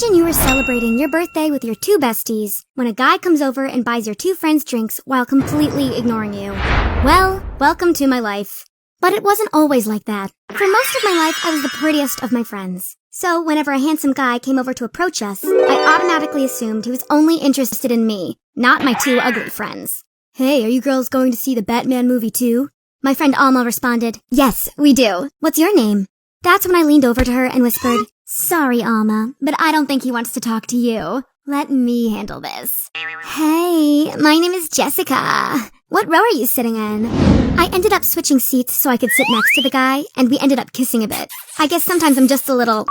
Imagine you were celebrating your birthday with your two besties when a guy comes over and buys your two friends drinks while completely ignoring you. Well, welcome to my life. But it wasn't always like that. For most of my life, I was the prettiest of my friends. So whenever a handsome guy came over to approach us, I automatically assumed he was only interested in me, not my two ugly friends. Hey, are you girls going to see the Batman movie too? My friend Alma responded, Yes, we do. What's your name? That's when I leaned over to her and whispered, Sorry, Alma, but I don't think he wants to talk to you. Let me handle this. Hey, my name is Jessica. What row are you sitting in? I ended up switching seats so I could sit next to the guy, and we ended up kissing a bit. I guess sometimes I'm just a little...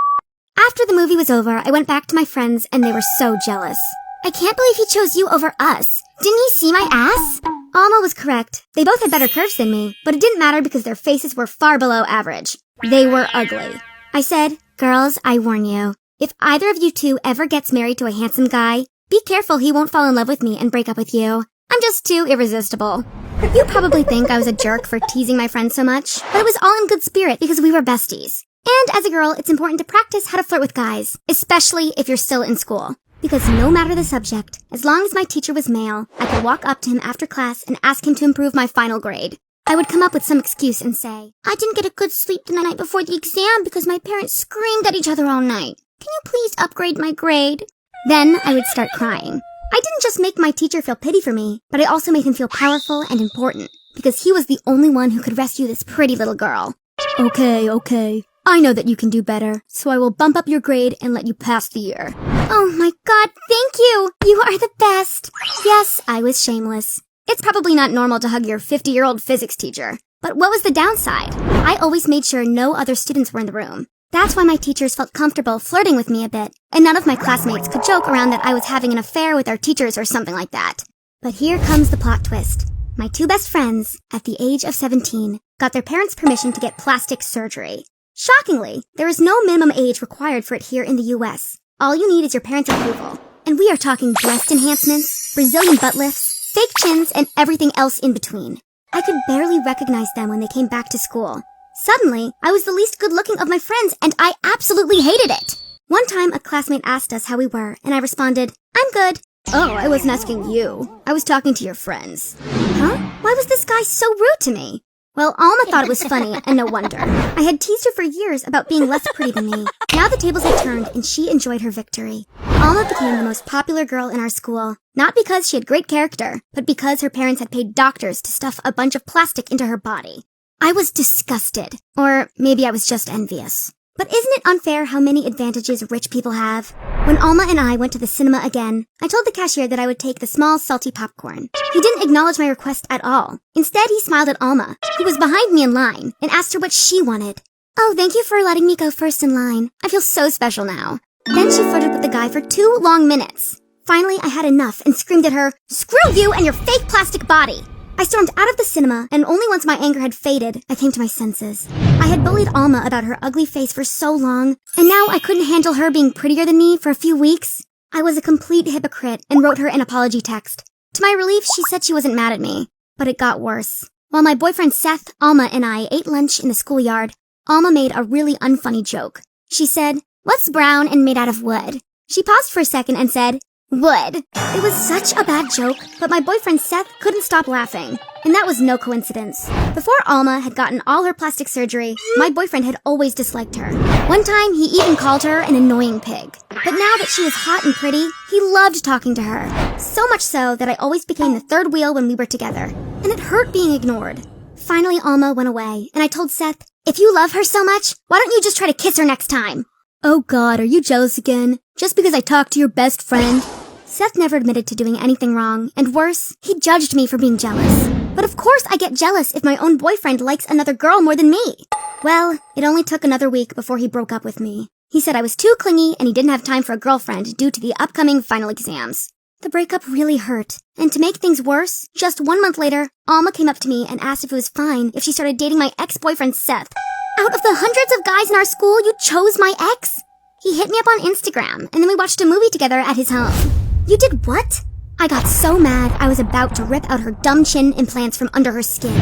After the movie was over, I went back to my friends, and they were so jealous. I can't believe he chose you over us. Didn't he see my ass? Alma was correct. They both had better curves than me, but it didn't matter because their faces were far below average. They were ugly. I said, Girls, I warn you. If either of you two ever gets married to a handsome guy, be careful he won't fall in love with me and break up with you. I'm just too irresistible. You probably think I was a jerk for teasing my friends so much, but it was all in good spirit because we were besties. And as a girl, it's important to practice how to flirt with guys, especially if you're still in school. Because no matter the subject, as long as my teacher was male, I could walk up to him after class and ask him to improve my final grade. I would come up with some excuse and say, I didn't get a good sleep the night before the exam because my parents screamed at each other all night. Can you please upgrade my grade? Then I would start crying. I didn't just make my teacher feel pity for me, but I also made him feel powerful and important, because he was the only one who could rescue this pretty little girl. Okay. I know that you can do better, so I will bump up your grade and let you pass the year. Oh my god, thank you! You are the best! Yes, I was shameless. It's probably not normal to hug your 50-year-old physics teacher, but what was the downside? I always made sure no other students were in the room. That's why my teachers felt comfortable flirting with me a bit, and none of my classmates could joke around that I was having an affair with our teachers or something like that. But here comes the plot twist. My two best friends, at the age of 17, got their parents' permission to get plastic surgery. Shockingly, there is no minimum age required for it here in the US. All you need is your parents' approval. And we are talking breast enhancements, Brazilian butt lifts, fake chins, and everything else in between. I could barely recognize them when they came back to school. Suddenly, I was the least good-looking of my friends, and I absolutely hated it. One time, a classmate asked us how we were, and I responded, I'm good. Oh, I wasn't asking you. I was talking to your friends. Huh? Why was this guy so rude to me? Well, Alma thought it was funny, and no wonder. I had teased her for years about being less pretty than me. Now the tables had turned, and she enjoyed her victory. Alma became the most popular girl in our school, not because she had great character, but because her parents had paid doctors to stuff a bunch of plastic into her body. I was disgusted. Or maybe I was just envious. But isn't it unfair how many advantages rich people have? When Alma and I went to the cinema again, I told the cashier that I would take the small, salty popcorn. He didn't acknowledge my request at all. Instead, he smiled at Alma, who was behind me in line, and asked her what she wanted. Oh, thank you for letting me go first in line. I feel so special now. Then she flirted with the guy for 2 long minutes. Finally, I had enough and screamed at her, Screw you and your fake plastic body! I stormed out of the cinema, and only once my anger had faded, I came to my senses. I had bullied Alma about her ugly face for so long, and now I couldn't handle her being prettier than me for a few weeks. I was a complete hypocrite and wrote her an apology text. To my relief, she said she wasn't mad at me. But it got worse. While my boyfriend Seth, Alma, and I ate lunch in the schoolyard, Alma made a really unfunny joke. She said, What's brown and made out of wood? She paused for a second and said, Wood. It was such a bad joke, but my boyfriend Seth couldn't stop laughing. And that was no coincidence. Before Alma had gotten all her plastic surgery, my boyfriend had always disliked her. One time, he even called her an annoying pig. But now that she was hot and pretty, he loved talking to her. So much so that I always became the third wheel when we were together. And it hurt being ignored. Finally, Alma went away, and I told Seth, If you love her so much, why don't you just try to kiss her next time? Oh God, are you jealous again? Just because I talked to your best friend? Seth never admitted to doing anything wrong, and worse, he judged me for being jealous. But of course I get jealous if my own boyfriend likes another girl more than me. Well, it only took another week before he broke up with me. He said I was too clingy and he didn't have time for a girlfriend due to the upcoming final exams. The breakup really hurt, and to make things worse, just 1 month later, Alma came up to me and asked if it was fine if she started dating my ex-boyfriend Seth. Out of the hundreds of guys in our school, you chose my ex? He hit me up on Instagram, and then we watched a movie together at his home. You did what? I got so mad I was about to rip out her dumb chin implants from under her skin.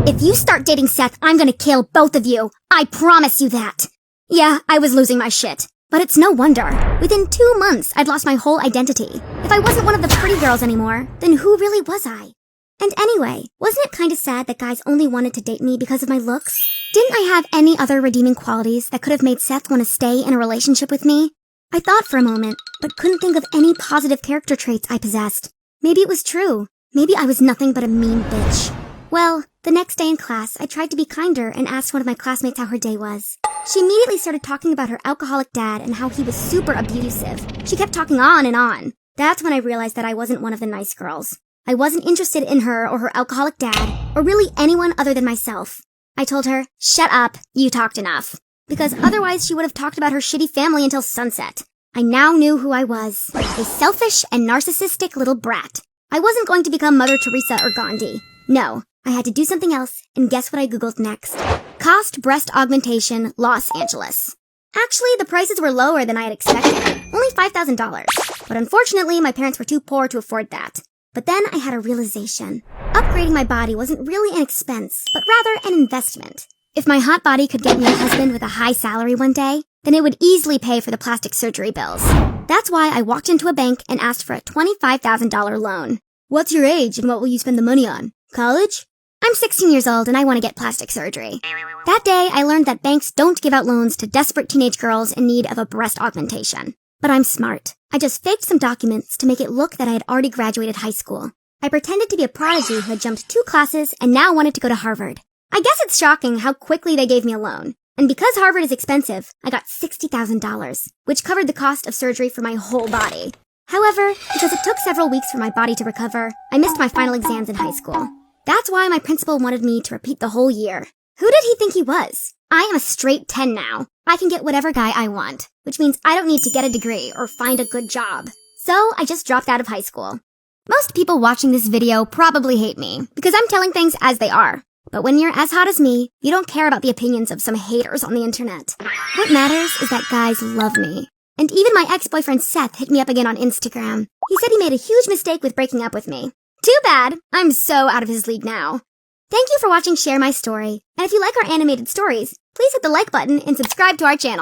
If you start dating Seth, I'm gonna kill both of you. I promise you that. Yeah, I was losing my shit. But it's no wonder. Within 2 months, I'd lost my whole identity. If I wasn't one of the pretty girls anymore, then who really was I? And anyway, wasn't it kinda sad that guys only wanted to date me because of my looks? Didn't I have any other redeeming qualities that could have made Seth want to stay in a relationship with me? I thought for a moment, but couldn't think of any positive character traits I possessed. Maybe it was true. Maybe I was nothing but a mean bitch. Well, the next day in class, I tried to be kinder and asked one of my classmates how her day was. She immediately started talking about her alcoholic dad and how he was super abusive. She kept talking on and on. That's when I realized that I wasn't one of the nice girls. I wasn't interested in her or her alcoholic dad, or really anyone other than myself. I told her, "Shut up, you talked enough." Because otherwise she would have talked about her shitty family until sunset. I now knew who I was. A selfish and narcissistic little brat. I wasn't going to become Mother Teresa or Gandhi. No, I had to do something else, and guess what I googled next? Cost breast augmentation, Los Angeles. Actually, the prices were lower than I had expected. Only $5,000. But unfortunately, my parents were too poor to afford that. But then I had a realization. Upgrading my body wasn't really an expense, but rather an investment. If my hot body could get me a husband with a high salary one day, then it would easily pay for the plastic surgery bills. That's why I walked into a bank and asked for a $25,000 loan. "What's your age and what will you spend the money on? College?" "I'm 16 years old and I want to get plastic surgery." That day, I learned that banks don't give out loans to desperate teenage girls in need of a breast augmentation. But I'm smart. I just faked some documents to make it look that I had already graduated high school. I pretended to be a prodigy who had jumped 2 classes and now wanted to go to Harvard. I guess it's shocking how quickly they gave me a loan. And because Harvard is expensive, I got $60,000, which covered the cost of surgery for my whole body. However, because it took several weeks for my body to recover, I missed my final exams in high school. That's why my principal wanted me to repeat the whole year. Who did he think he was? I am a straight 10 now. I can get whatever guy I want, which means I don't need to get a degree or find a good job. So I just dropped out of high school. Most people watching this video probably hate me because I'm telling things as they are. But when you're as hot as me, you don't care about the opinions of some haters on the internet. What matters is that guys love me. And even my ex-boyfriend Seth hit me up again on Instagram. He said he made a huge mistake with breaking up with me. Too bad. I'm so out of his league now. Thank you for watching Share My Story. And if you like our animated stories, please hit the like button and subscribe to our channel.